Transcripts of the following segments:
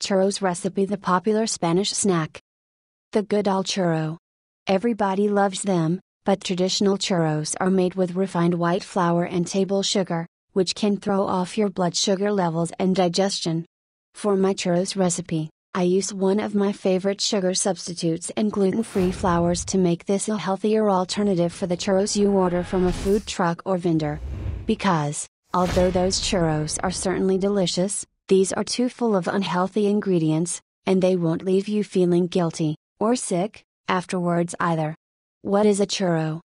Churros recipe. The popular Spanish snack. The good old churro. Everybody loves them, but traditional churros are made with refined white flour and table sugar, which can throw off your blood sugar levels and digestion. For my churros recipe, I use one of my favorite sugar substitutes and gluten-free flours to make this a healthier alternative for the churros you order from a food truck or vendor. Because, although those churros are certainly delicious, these are too full of unhealthy ingredients, and they won't leave you feeling guilty, or sick, afterwards either. What is a churro?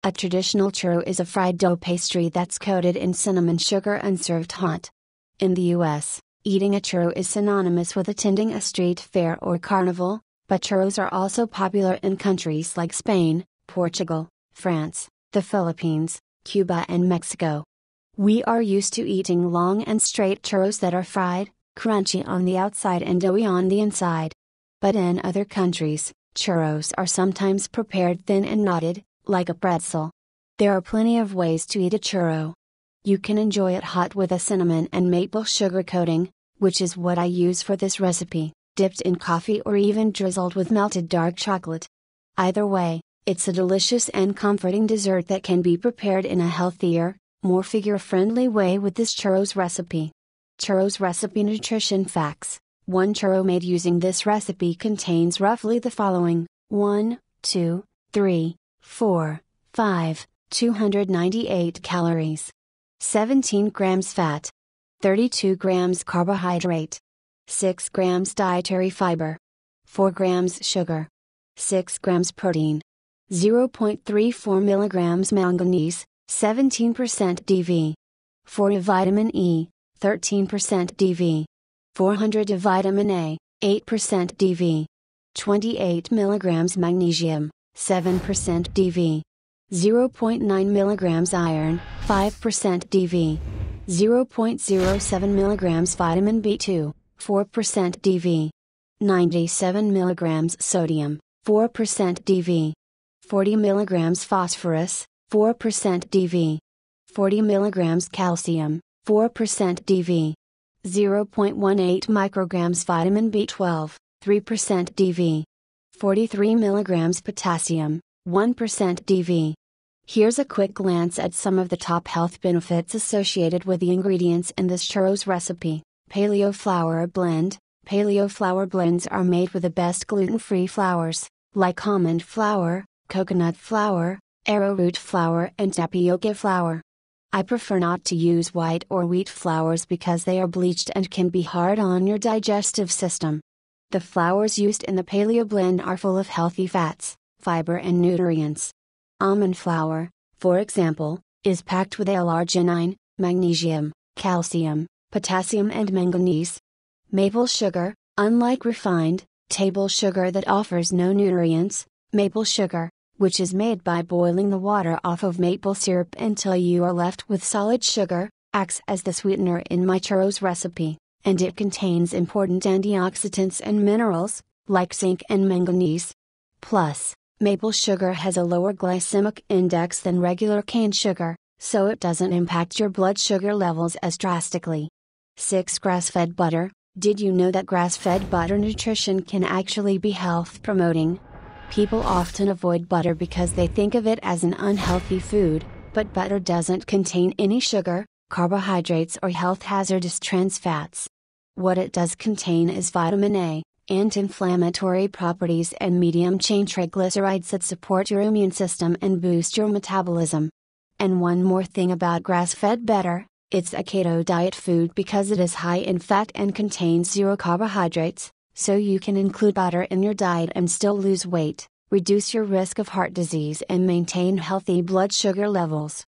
A traditional churro is a fried dough pastry that's coated in cinnamon sugar and served hot. In the US, eating a churro is synonymous with attending a street fair or carnival, but churros are also popular in countries like Spain, Portugal, France, the Philippines, Cuba and Mexico. We are used to eating long and straight churros that are fried, crunchy on the outside and doughy on the inside. But in other countries, churros are sometimes prepared thin and knotted, like a pretzel. There are plenty of ways to eat a churro. You can enjoy it hot with a cinnamon and maple sugar coating, which is what I use for this recipe, dipped in coffee or even drizzled with melted dark chocolate. Either way, it's a delicious and comforting dessert that can be prepared in a healthier, more figure-friendly way with this churros recipe. Churros recipe nutrition facts. One churro made using this recipe contains roughly the following: 1, 2, 3, 4, 5, 298 calories, 17 grams fat, 32 grams carbohydrate, 6 grams dietary fiber, 4 grams sugar, 6 grams protein, 0.34 milligrams manganese, 17% DV, 4 of vitamin E, 13% DV, 400 of vitamin A, 8% DV, 28 milligrams magnesium, 7% DV, 0.9 milligrams iron, 5% DV, 0.07 milligrams vitamin B2, 4% DV, 97 milligrams sodium, 4% DV, 40 milligrams phosphorus, 4% DV, 40 milligrams calcium, 4% DV, 0.18 micrograms vitamin B12, 3% DV, 43 milligrams potassium, 1% DV. Here's a quick glance at some of the top health benefits associated with the ingredients in this churros recipe. Paleo flour blend. Paleo flour blends are made with the best gluten-free flours, like almond flour, coconut flour, arrowroot flour and tapioca flour. I prefer not to use white or wheat flours because they are bleached and can be hard on your digestive system. The flours used in the paleo blend are full of healthy fats, fiber and nutrients. Almond flour, for example, is packed with L-arginine, magnesium, calcium, potassium and manganese. Maple sugar, unlike refined, table sugar that offers no nutrients, maple sugar, which is made by boiling the water off of maple syrup until you are left with solid sugar, acts as the sweetener in my churros recipe, and it contains important antioxidants and minerals, like zinc and manganese. Plus, maple sugar has a lower glycemic index than regular cane sugar, so it doesn't impact your blood sugar levels as drastically. 6. Grass-fed butter. Did you know that grass-fed butter nutrition can actually be health-promoting? People often avoid butter because they think of it as an unhealthy food, but butter doesn't contain any sugar, carbohydrates or health hazardous trans fats. What it does contain is vitamin A, anti-inflammatory properties and medium-chain triglycerides that support your immune system and boost your metabolism. And one more thing about grass-fed butter, it's a keto diet food because it is high in fat and contains 0 carbohydrates, so you can include butter in your diet and still lose weight, reduce your risk of heart disease and maintain healthy blood sugar levels.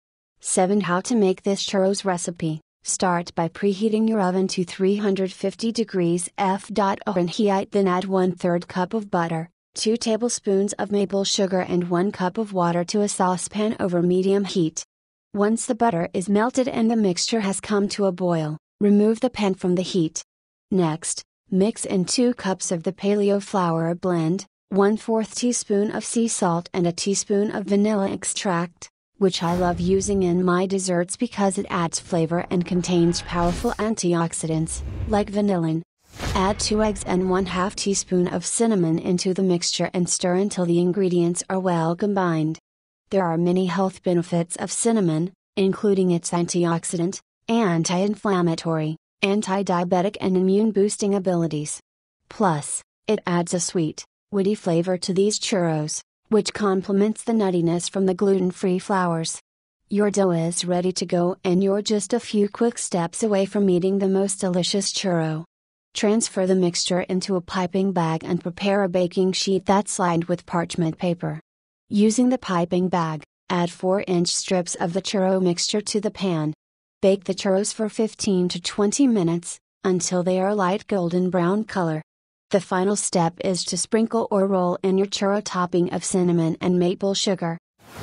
7. How to make this churros recipe. Start by preheating your oven to 350 degrees Fahrenheit, then add 1/3 cup of butter, 2 tablespoons of maple sugar and 1 cup of water to a saucepan over medium heat. Once the butter is melted and the mixture has come to a boil, remove the pan from the heat. Next, mix in 2 cups of the paleo flour blend, 1/4 teaspoon of sea salt and a teaspoon of vanilla extract, which I love using in my desserts because it adds flavor and contains powerful antioxidants, like vanillin. Add 2 eggs and 1/2 teaspoon of cinnamon into the mixture and stir until the ingredients are well combined. There are many health benefits of cinnamon, including its antioxidant, anti-inflammatory, anti-diabetic and immune-boosting abilities. Plus, it adds a sweet, woody flavor to these churros, which complements the nuttiness from the gluten-free flours. Your dough is ready to go and you're just a few quick steps away from eating the most delicious churro. Transfer the mixture into a piping bag and prepare a baking sheet that's lined with parchment paper. Using the piping bag, add 4-inch strips of the churro mixture to the pan. Bake the churros for 15 to 20 minutes, until they are light golden brown color. The final step is to sprinkle or roll in your churro topping of cinnamon and maple sugar.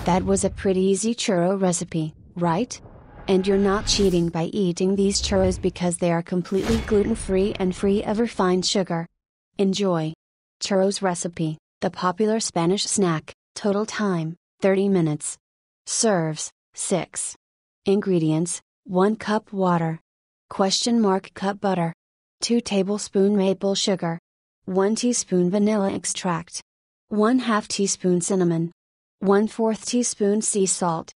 That was a pretty easy churro recipe, right? And you're not cheating by eating these churros because they are completely gluten-free and free of refined sugar. Enjoy! Churros recipe, the popular Spanish snack, total time, 30 minutes. Serves, 6. Ingredients, 1 cup water. Cup butter. 2 tablespoon maple sugar. 1 teaspoon vanilla extract. 1/2 teaspoon cinnamon. 1/4 teaspoon sea salt.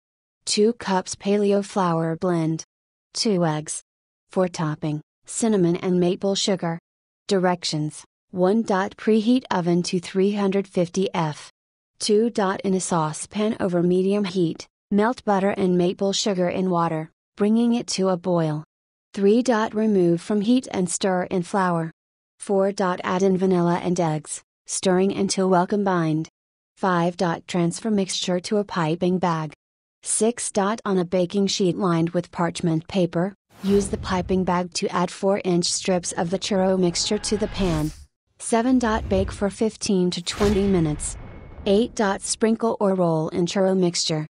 2 cups paleo flour blend. 2 eggs. For topping, cinnamon and maple sugar. Directions: 1. Preheat oven to 350 F. 2. In a saucepan over medium heat, melt butter and maple sugar in water, bringing it to a boil. 3. Remove from heat and stir in flour. 4. Add in vanilla and eggs, stirring until well combined. 5. Transfer mixture to a piping bag. 6. On a baking sheet lined with parchment paper, use the piping bag to add 4-inch strips of the churro mixture to the pan. 7. Bake for 15 to 20 minutes. 8. Sprinkle or roll in churro mixture,